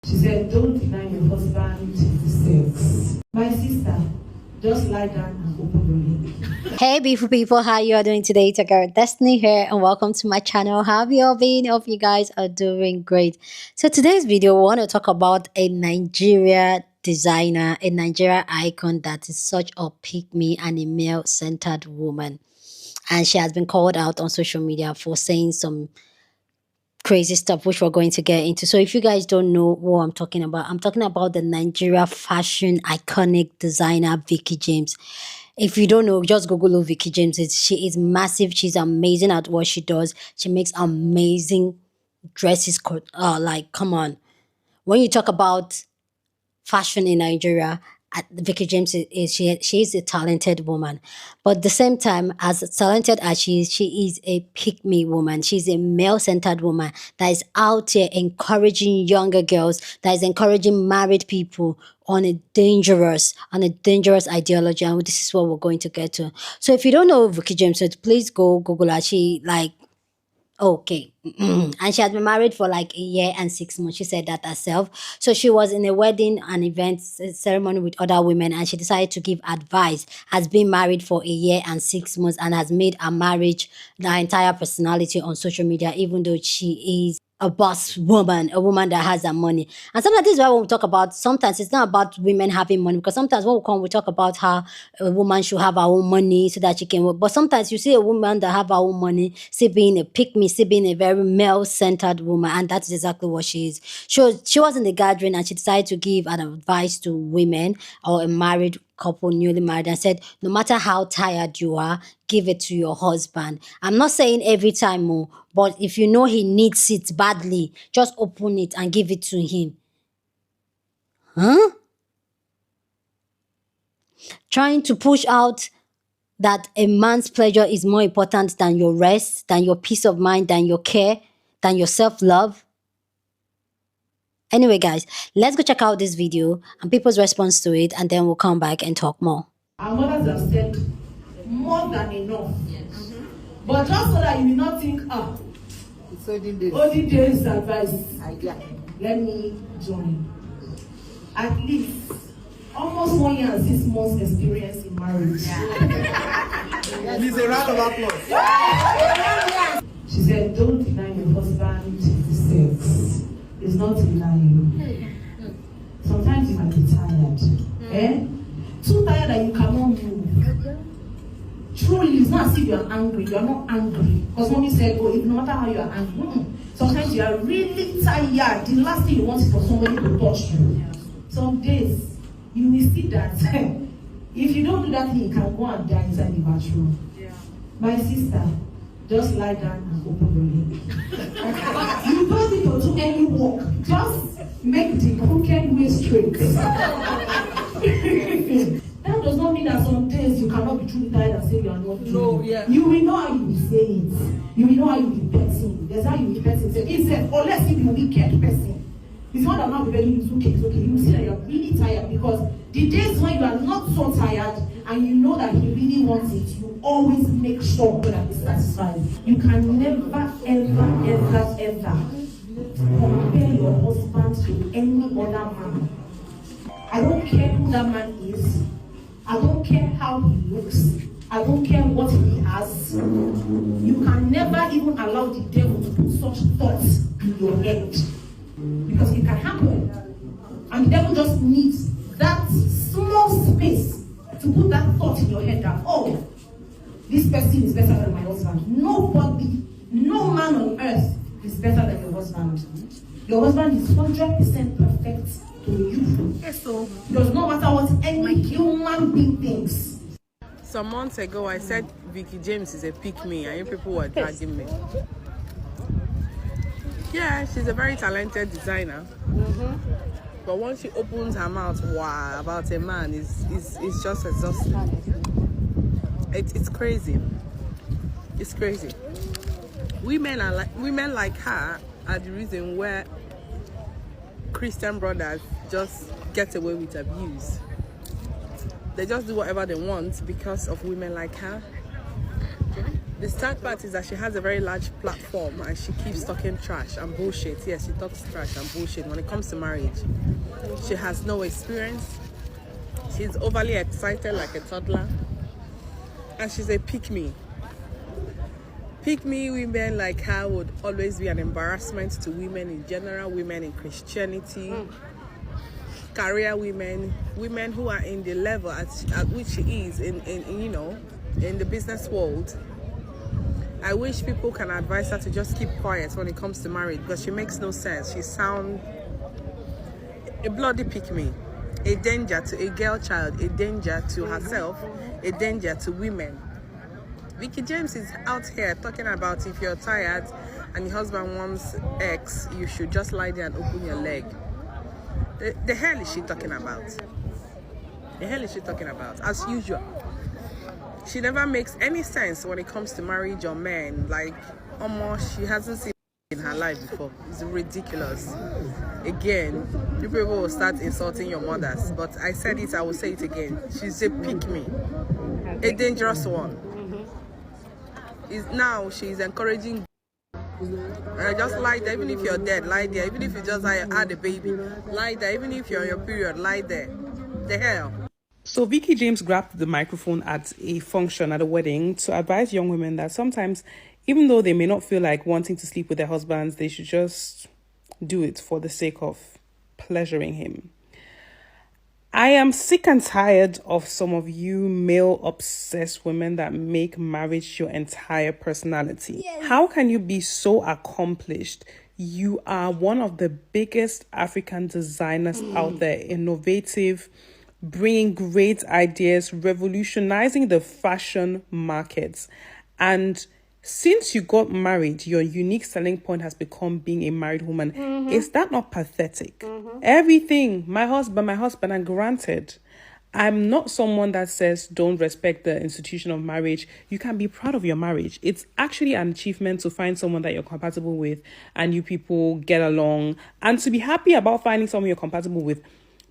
She said, don't deny your husband sex. My sister, just lie down and open your leg. Hey beautiful people, how you are doing today? It's your girl Destiny here and welcome to my channel. How have you all been? Hope you guys are doing great. So today's video, we want to talk about a Nigeria designer, a Nigeria icon that is such a pick-me and a male-centered woman. And she has been called out on social media for saying some crazy stuff, which we're going to get into. So if you guys don't know what I'm talking about the Nigeria fashion iconic designer Vicky James. If you don't know, just Google who Vicky James is. She is massive. She's amazing at what she does. She makes amazing dresses. Like, come on. When you talk about fashion in Nigeria, Vicky James she is a talented woman, but at the same time, as talented as she is a pick-me woman. She's a male-centered woman that is out here encouraging younger girls, that is encouraging married people on a dangerous ideology, and this is what we're going to get to. So if you don't know Vicky James, so please go Google her. She like okay. And she had been married for like a year and 6 months. She said that herself. So she was in a wedding and event ceremony with other women, and she decided to give advice. Has been married for a year and 6 months and has made her marriage the entire personality on social media, even though she is a boss woman, a woman that has her money. And sometimes this is why when we talk about, sometimes it's not about women having money, because sometimes when we come, we talk about how a woman should have her own money so that she can work. But sometimes you see a woman that have her own money, still being a pick-me, still being a very male-centered woman, and that's exactly what she is. She was in the gathering and she decided to give an advice to women or a married couple, newly married, and said, no matter how tired you are, give it to your husband. I'm not saying every time, but if you know he needs it badly, just open it and give it to him. Huh? Trying to push out that a man's pleasure is more important than your rest, than your peace of mind, than your care, than your self-love. Anyway, guys, let's go check out this video and people's response to it, and then we'll come back and talk more. Our mothers have said more than enough. Yes. But just so that you will not think, it's only days advice. Let me join. At least almost 1 year and 6 months experience in marriage. Yeah. Please, a round of applause. She said, don't deny your husband sex. It's not denying. Sometimes you might be tired. Too tired that you cannot move. Truly, it's not as if you are angry. You are not angry. Because mommy said, oh, no matter how you are angry, sometimes you are really tired. The last thing you want is for somebody to touch you. Some days, you will see that if you don't do that thing, you can go and die inside the bathroom. Yeah. My sister, just lie down and open your leg. You don't need to do any work. Just make the crooked way straight. That does not mean that some days you cannot be truly tired and say you are not doing. No, yeah. You will know how you will say it. You will know how you will be petting. That's how you will be petting. He said, unless if you will be wicked person. It's not that now be very it's okay. You will see that you are really tired, because the days when you are not so tired and you know that he really wants it, you always make sure that he's satisfied. You can never, ever compare your husband to any other man. I don't care who that man is. I don't care how he looks. I don't care what he has. You can never even allow the devil to put such thoughts in your head. Because it can happen. And the devil just needs that small space to put that thought in your head that, oh, this person is better than my husband. Nobody, no man on earth is better than your husband. Your husband is 100% perfect to you. Yes, so it does not matter what any human being thinks. Some months ago, I said Vicky James is a pick-me, and you people were dragging me. Yeah, she's a very talented designer. But once she opens her mouth, wow, about a man, it's just exhausting. It's crazy. It's crazy. Women like her are the reason where Christian brothers just get away with abuse. They just do whatever they want because of women like her. The sad part is that she has a very large platform and she keeps talking trash and bullshit. Yes, she talks trash and bullshit when it comes to marriage. She has no experience. She's overly excited like a toddler. And she's a pick-me. Pick-me women like her would always be an embarrassment to women in general, women in Christianity, career women, women who are in the level at which she is in the business world. I wish people can advise her to just keep quiet when it comes to marriage, because she makes no sense. She sounds a bloody pick-me, a danger to a girl child, a danger to herself, a danger to women. Vicky James is out here talking about if you're tired and your husband wants X, you should just lie there and open your leg. The hell is she talking about? The hell is she talking about? As usual. She never makes any sense when it comes to marriage or men. Like, almost she hasn't seen it in her life before. It's ridiculous. Again, you people will start insulting your mothers. But I said it, I will say it again. She's a pick-me. A dangerous one. Now she's encouraging. Just lie there, even if you're dead, lie there. Even if you just had a baby, lie there. Even if you're on your period, lie there. The hell. So Vicky James grabbed the microphone at a function at a wedding to advise young women that sometimes, even though they may not feel like wanting to sleep with their husbands, they should just do it for the sake of pleasuring him. I am sick and tired of some of you male-obsessed women that make marriage your entire personality. Yes. How can you be so accomplished? You are one of the biggest African designers out there, innovative, bringing great ideas, revolutionizing the fashion markets. And since you got married, your unique selling point has become being a married woman. Is that not pathetic? Everything, my husband, and granted, I'm not someone that says don't respect the institution of marriage. You can be proud of your marriage. It's actually an achievement to find someone that you're compatible with and you people get along, and to be happy about finding someone you're compatible with.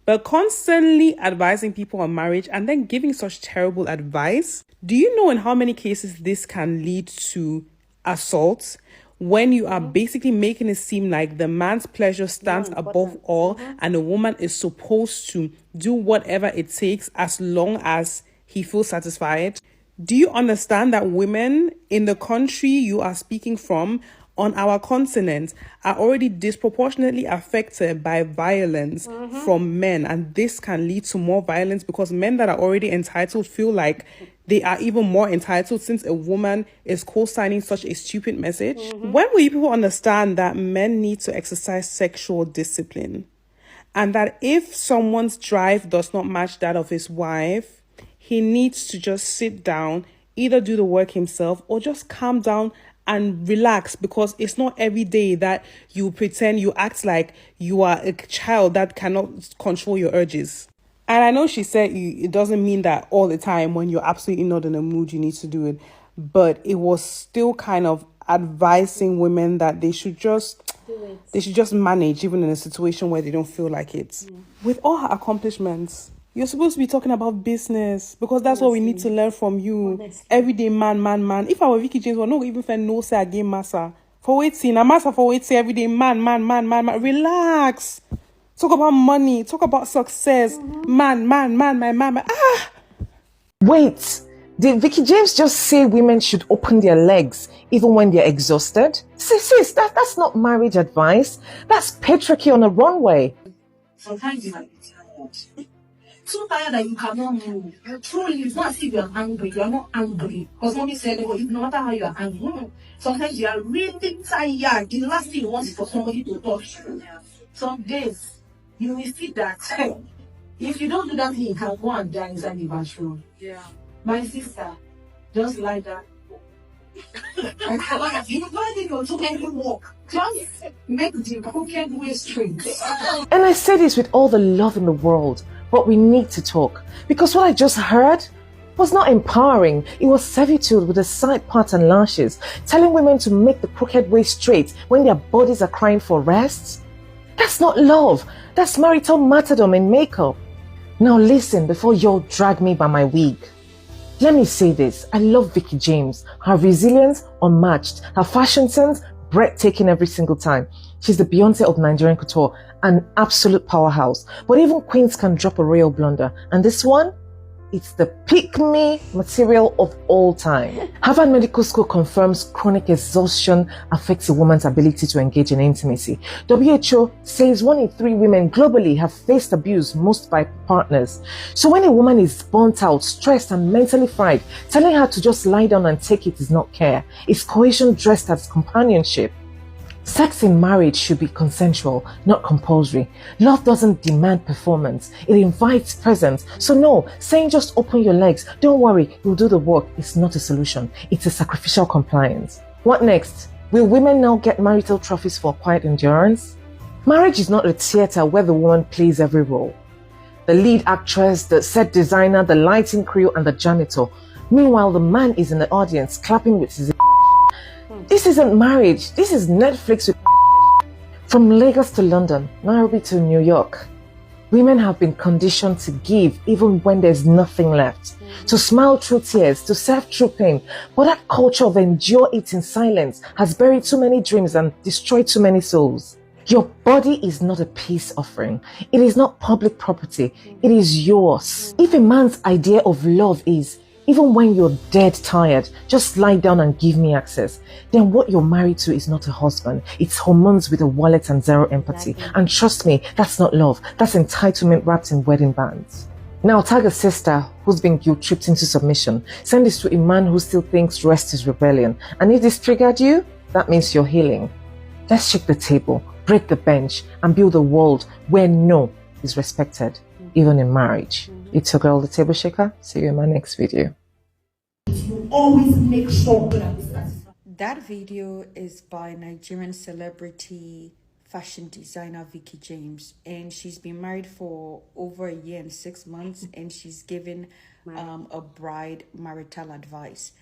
But constantly advising people on marriage and then giving such terrible advice, do you know in how many cases this can lead to assault? When you are basically making it seem like the man's pleasure stands above all and a woman is supposed to do whatever it takes as long as he feels satisfied. Do you understand that women in the country you are speaking from, on our continent, are already disproportionately affected by violence from men, and this can lead to more violence because men that are already entitled feel like they are even more entitled since a woman is co-signing such a stupid message? When will you people understand that men need to exercise sexual discipline, and that if someone's drive does not match that of his wife, he needs to just sit down, either do the work himself or just calm down and relax, because it's not every day that you pretend you act like you are a child that cannot control your urges. And I know she said it doesn't mean that all the time when you're absolutely not in a mood you need to do it, but it was still kind of advising women that they should just manage even in a situation where they don't feel like it. With all her accomplishments, you're supposed to be talking about business, because that's what we need to learn from you. Everyday man. If I were Vicky James, well, no even for no say again massa. For waiting, a massa for waiting, everyday man. Relax. Talk about money, talk about success. Man, my man. Wait, did Vicky James just say women should open their legs even when they're exhausted? Sis, that's not marriage advice. That's patriarchy on a runway. Sometimes you might be tired. So tired that you cannot move. Truly, it's not as if you're angry. You're not angry. Because mommy said, no matter how you are angry, sometimes you are really tired. The last thing you want is for somebody to touch you. Some days, you will see that if you don't do that thing, you can go and die inside the bathroom. Yeah. My sister, just like that. You don't even to any walk. Just make the crooked way straight. And I say this with all the love in the world, but we need to talk, because what I just heard was not empowering. It was servitude with the side parts and lashes, telling women to make the crooked way straight when their bodies are crying for rest. That's not love. That's marital martyrdom in makeup. Now listen before you drag me by my wig. Let me say this, I love Vicky James. Her resilience, unmatched. Her fashion sense, breathtaking every single time. She's the Beyonce of Nigerian couture, an absolute powerhouse. But even queens can drop a royal blunder. And this one? It's the pick-me material of all time. Harvard Medical School confirms chronic exhaustion affects a woman's ability to engage in intimacy. WHO says 1 in 3 women globally have faced abuse, most by partners. So when a woman is burnt out, stressed and mentally fried, telling her to just lie down and take it is not care. It's coercion dressed as companionship. Sex in marriage should be consensual, not compulsory. Love doesn't demand performance. It invites presence. So no, saying just open your legs, don't worry, you'll do the work, is not a solution. It's a sacrificial compliance. What next? Will women now get marital trophies for quiet endurance? Marriage is not a theater where the woman plays every role. The lead actress, the set designer, the lighting crew, and the janitor. Meanwhile, the man is in the audience clapping with his This isn't marriage, this is Netflix with From Lagos to London, Nairobi to New York. Women have been conditioned to give even when there's nothing left. To smile through tears, to serve through pain. But that culture of endure it in silence has buried too many dreams and destroyed too many souls. Your body is not a peace offering. It is not public property. It is yours. If a man's idea of love is, even when you're dead tired, just lie down and give me access, then what you're married to is not a husband. It's hormones with a wallet and zero empathy. Exactly. And trust me, that's not love. That's entitlement wrapped in wedding bands. Now tag a sister who's been guilt-tripped into submission. Send this to a man who still thinks rest is rebellion. And if this triggered you, that means you're healing. Let's shake the table, break the bench, and build a world where no is respected, even in marriage. It's your girl, the Table Shaker. See you in my next video. You always make sure that that video is by Nigerian celebrity fashion designer Vicky James, and she's been married for over 1 year and 6 months, and she's given a bride marital advice.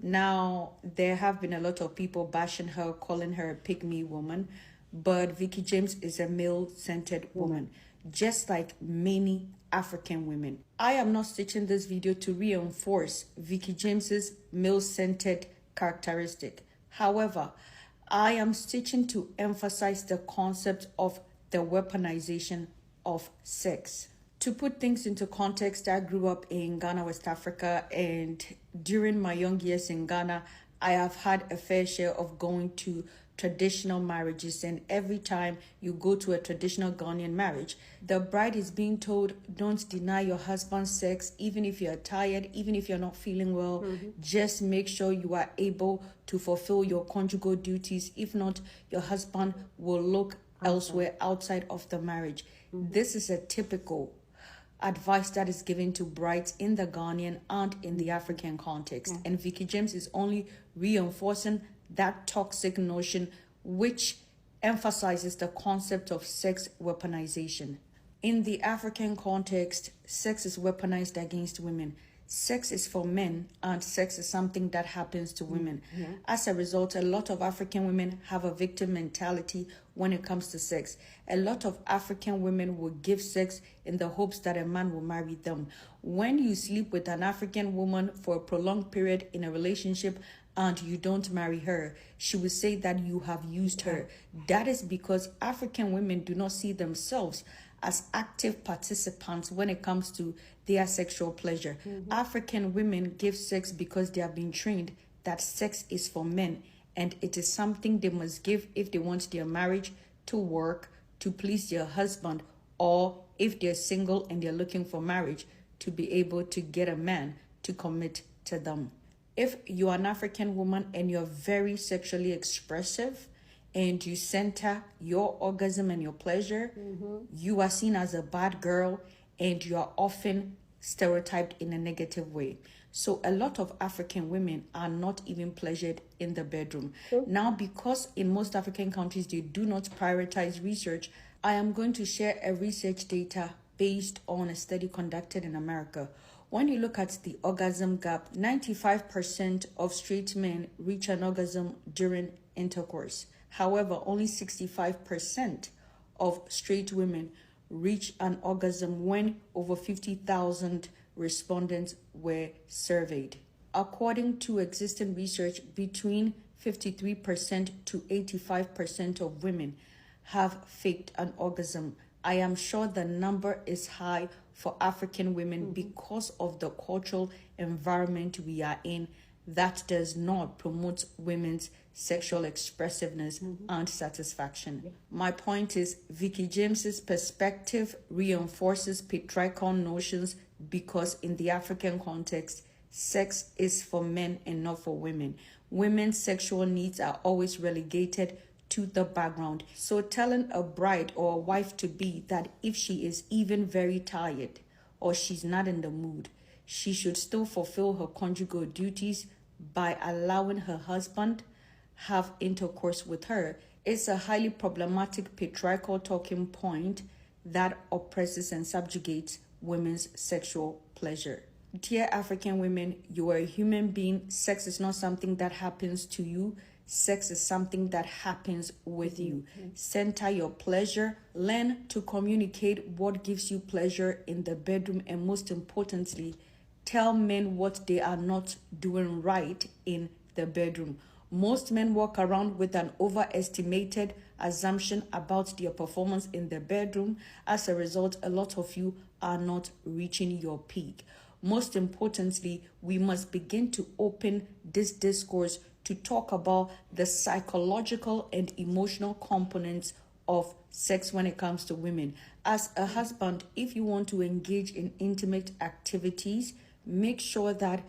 Now, there have been a lot of people bashing her, calling her a pick-me woman, but Vicky James is a male-centered woman, just like many African women. I am not stitching this video to reinforce Vicky James's male-centered characteristic. However, I am stitching to emphasize the concept of the weaponization of sex. To put things into context, I grew up in Ghana, West Africa, and during my young years in Ghana, I have had a fair share of going to traditional marriages, and every time you go to a traditional Ghanaian marriage, the bride is being told, don't deny your husband sex, even if you're tired, even if you're not feeling well. Just make sure you are able to fulfill your conjugal duties. If not, your husband will look elsewhere outside of the marriage. This is a typical advice that is given to brides in the Ghanaian and in the African context. And Vicky James is only reinforcing that toxic notion, which emphasizes the concept of sex weaponization. In the African context, sex is weaponized against women. Sex is for men, and sex is something that happens to women. As a result, a lot of African women have a victim mentality when it comes to sex. A lot of African women will give sex in the hopes that a man will marry them. When you sleep with an African woman for a prolonged period in a relationship and you don't marry her, she will say that you have used her. That is because African women do not see themselves as active participants when it comes to their sexual pleasure. African women give sex because they have been trained that sex is for men, and it is something they must give if they want their marriage to work, to please their husband, or if they're single and they're looking for marriage, to be able to get a man to commit to them. If you are an African woman and you're very sexually expressive and you center your orgasm and your pleasure, you are seen as a bad girl and you are often stereotyped in a negative way. So a lot of African women are not even pleasured in the bedroom. Now, because in most African countries, they do not prioritize research, I am going to share a research data based on a study conducted in America. When you look at the orgasm gap, 95% of straight men reach an orgasm during intercourse. However, only 65% of straight women reach an orgasm when over 50,000 respondents were surveyed. According to existing research, between 53% to 85% of women have faked an orgasm. I am sure the number is high for African women because of the cultural environment we are in that does not promote women's sexual expressiveness and satisfaction. My point is, Vicky James's perspective reinforces patriarchal notions because in the African context, sex is for men and not for women. Women's sexual needs are always relegated to the background. So telling a bride or a wife to be that if she is even very tired or she's not in the mood, she should still fulfill her conjugal duties by allowing her husband have intercourse with her is a highly problematic patriarchal talking point that oppresses and subjugates women's sexual pleasure. Dear African women, you are a human being. Sex is not something that happens to you. Sex is something that happens with you. Center your pleasure. Learn to communicate what gives you pleasure in the bedroom, and most importantly, tell men what they are not doing right in the bedroom. Most men walk around with an overestimated assumption about their performance in the bedroom. As a result, a lot of you are not reaching your peak. Most importantly, we must begin to open this discourse to talk about the psychological and emotional components of sex when it comes to women. As a husband, if you want to engage in intimate activities, make sure that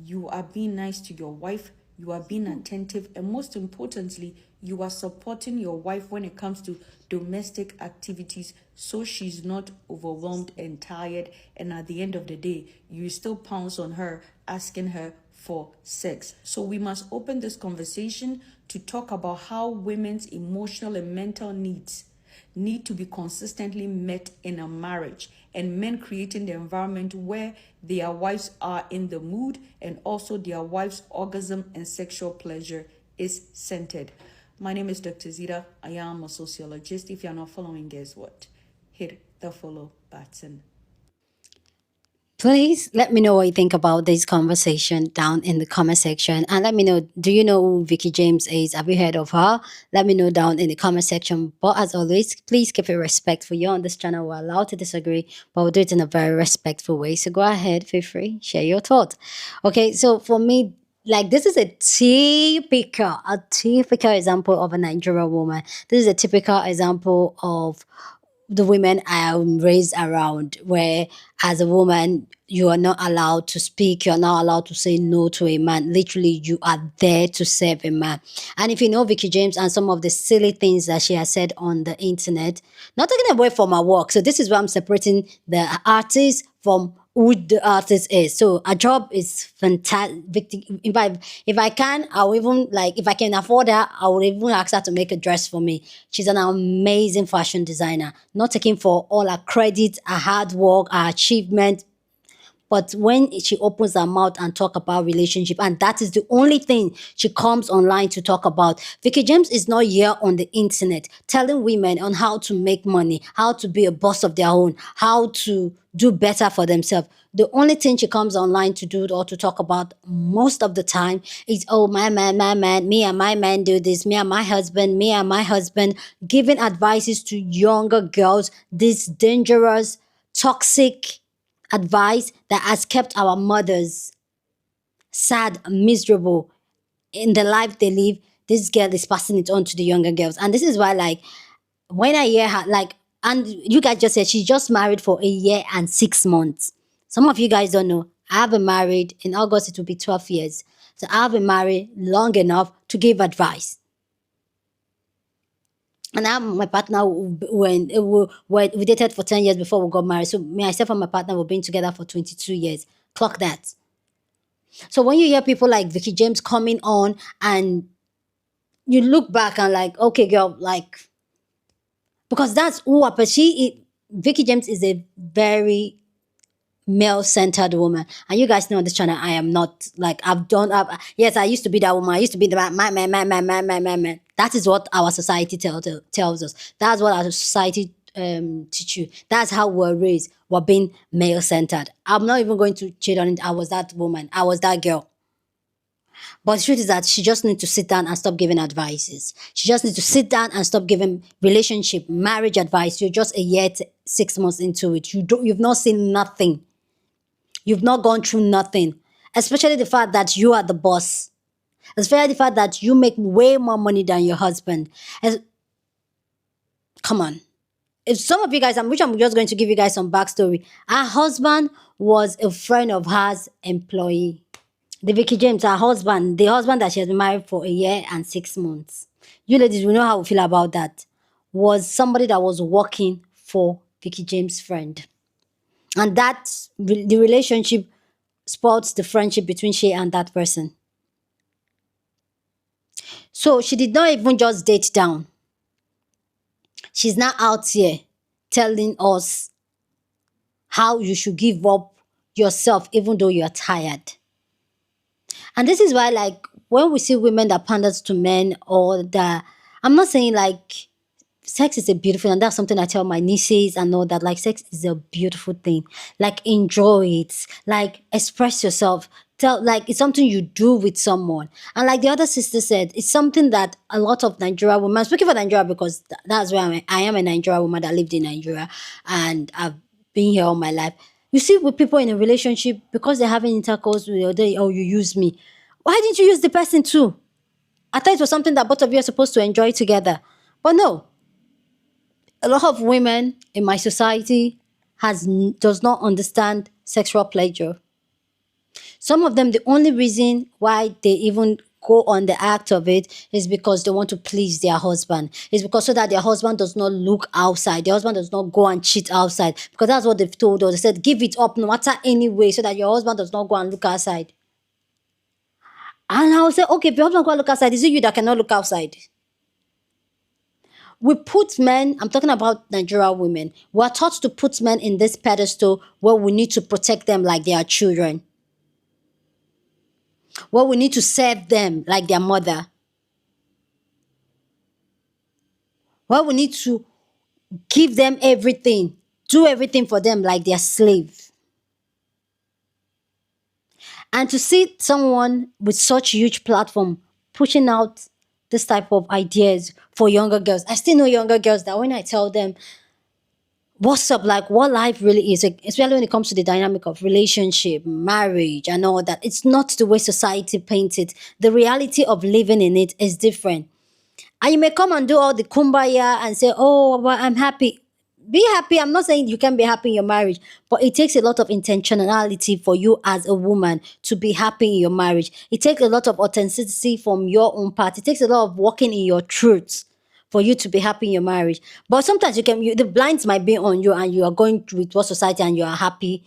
you are being nice to your wife, you are being attentive, and most importantly, you are supporting your wife when it comes to domestic activities so she's not overwhelmed and tired, and at the end of the day, you still pounce on her asking her for sex. So we must open this conversation to talk about how women's emotional and mental needs need to be consistently met in a marriage, and men creating the environment where their wives are in the mood and also their wife's orgasm and sexual pleasure is centered. My name is Dr. Zita. I am a sociologist. If you're not following, guess what? Hit the follow button. Please let me know what you think about this conversation down in the comment section. And let me know, do you know who Vicky James is? Have you heard of her? Let me know down in the comment section. But as always, please keep it respectful. You're on this channel. We're allowed to disagree, but we'll do it in a very respectful way. So go ahead, feel free, share your thoughts. Okay, so for me, like, this is a typical example of a Nigerian woman. This is a typical example of the women I am raised around, where as a woman, you are not allowed to speak, you're not allowed to say no to a man. Literally, you are there to serve a man. And if you know Vicky James and some of the silly things that she has said on the internet, not taking away from her work. So this is where I'm separating the artist from who the artist is. So a job is fantastic. If I can, I'll even, like, if I can afford her, I would even ask her to make a dress for me. She's an amazing fashion designer, not taking for all her credit, her hard work, her achievement. But when she opens her mouth and talk about relationship, and that is the only thing she comes online to talk about. Vicky James is not here on the internet telling women on how to make money, how to be a boss of their own, how to do better for themselves. The only thing she comes online to do or to talk about most of the time is, oh, my man, me and my man do this, me and my husband, giving advices to younger girls, this dangerous, toxic advice that has kept our mothers sad, miserable in the life they live. This girl is passing it on to the younger girls. And this is why, like, when I hear her, like, and you guys just said she's just married for a year and 6 months. Some of you guys don't know, I've been married. In August, it will be 12 years. So I've been married long enough to give advice. And I'm my partner, when we dated for 10 years before we got married. So myself and my partner were been together for 22 years. Clock that. So when you hear people like Vicky James coming on and you look back and like, okay, girl, like, because that's who Vicky James is a very male-centered woman. And you guys know on this channel, I am not, like, yes, I used to be that woman. I used to be the man. That is what our society tells us. That's what our society teach you. That's how we're raised. We're being male-centered. I'm not even going to cheat on it. I was that woman. I was that girl. But the truth is that she just needs to sit down and stop giving advices. She just needs to sit down and stop giving relationship, marriage advice. You're just a year, 6 months into it. You've not seen nothing. You've not gone through nothing. Especially the fact that you are the boss. Especially the fact that you make way more money than your husband. Come on. If some of you guys, I'm just going to give you guys some backstory. Her husband was a friend of hers employee. The Vicky James, her husband, the husband that she has been married for a year and 6 months. You ladies, we know how we feel about that. Was somebody that was working for Vicky James' friend. And the relationship spoils the friendship between she and that person. So she did not even just date down. She's now out here telling us how you should give up yourself even though you're tired. And this is why, like, when we see women that panders to men or that, I'm not saying like sex is a beautiful thing, and that's something I tell my nieces and all that, like sex is a beautiful thing. Like enjoy it, like express yourself. Like it's something you do with someone. And like the other sister said, it's something that a lot of Nigeria women, I'm speaking for Nigeria because that's where I am a Nigeria woman that lived in Nigeria and I've been here all my life. You see with people in a relationship, because they're having intercourse with the other, oh, you use me. Why didn't you use the person too? I thought it was something that both of you are supposed to enjoy together. But no. A lot of women in my society does not understand sexual pleasure. Some of them, the only reason why they even go on the act of it is because they want to please their husband. It's because so that their husband does not look outside. Their husband does not go and cheat outside. Because that's what they've told us. They said, give it up no matter any way so that your husband does not go and look outside. And I will say, okay, if your husband go and look outside, is it you that cannot look outside? We put men, I'm talking about Nigerian women, we're taught to put men in this pedestal where we need to protect them like they are children. Where we need to serve them like their mother. Where we need to give them everything, do everything for them like their slave. And to see someone with such a huge platform pushing out this type of ideas for younger girls. I still know younger girls that when I tell them what's up, like what life really is, especially when it comes to the dynamic of relationship, marriage, and all that, it's not the way society paints it. The reality of living in it is different. And you may come and do all the kumbaya and say, oh, well, I'm happy. Be happy. I'm not saying you can be happy in your marriage, but it takes a lot of intentionality for you as a woman to be happy in your marriage. It takes a lot of authenticity from your own part. It takes a lot of walking in your truth for you to be happy in your marriage. But sometimes the blinds might be on you and you are going with what society and you are happy.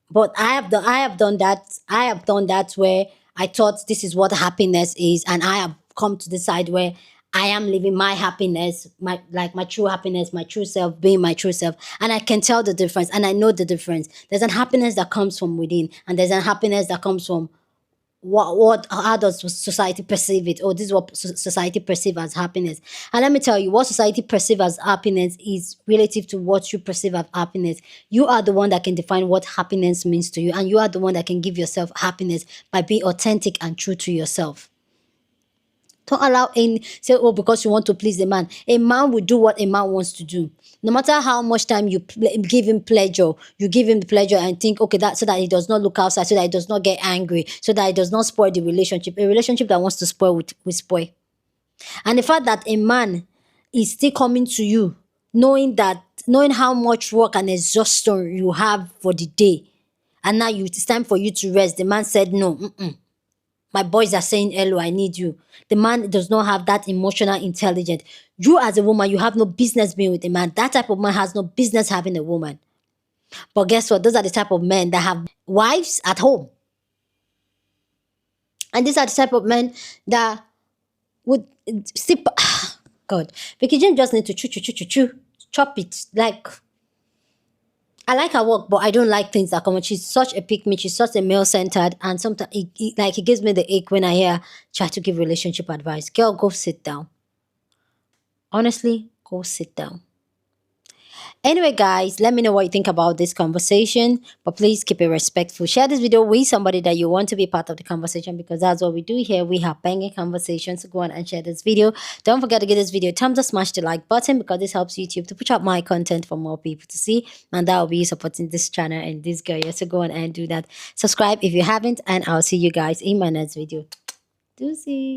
But I have done that. I have done that where I thought this is what happiness is, and I have come to decide where I am living my happiness, my true happiness, my true self, being my true self. And I can tell the difference and I know the difference. There's an happiness that comes from within and there's an happiness that comes from how does society perceive it? Or this is what society perceive as happiness. And let me tell you, what society perceive as happiness is relative to what you perceive as happiness. You are the one that can define what happiness means to you, and you are the one that can give yourself happiness by being authentic and true to yourself. Don't allow say, oh, because you want to please a man. A man will do what a man wants to do. No matter how much time you give him pleasure, you give him the pleasure and think, okay, that so that he does not look outside, so that he does not get angry, so that he does not spoil the relationship. A relationship that wants to spoil will spoil. And the fact that a man is still coming to you, knowing how much work and exhaustion you have for the day, and now it's time for you to rest. The man said no. My boys are saying, hello, I need you. The man does not have that emotional intelligence. You as a woman, you have no business being with a man. That type of man has no business having a woman. But guess what? Those are the type of men that have wives at home. And these are the type of men that would sip. God. Vicky James just need to chop it. Like, I like her work, but I don't like things that come on. She's such a pick-me. She's such a male-centered. And sometimes it gives me the ache when I hear try to give relationship advice. Girl, go sit down. Honestly, go sit down. Anyway, guys, let me know what you think about this conversation, but please keep it respectful. Share this video with somebody that you want to be part of the conversation, because that's what we do here. We have banging conversations. So go on and share this video. Don't forget to give this video a thumbs up, smash the like button, because this helps YouTube to push out my content for more people to see, and that will be supporting this channel and this girl. So go on and do that. Subscribe if you haven't, and I'll see you guys in my next video. Deuces.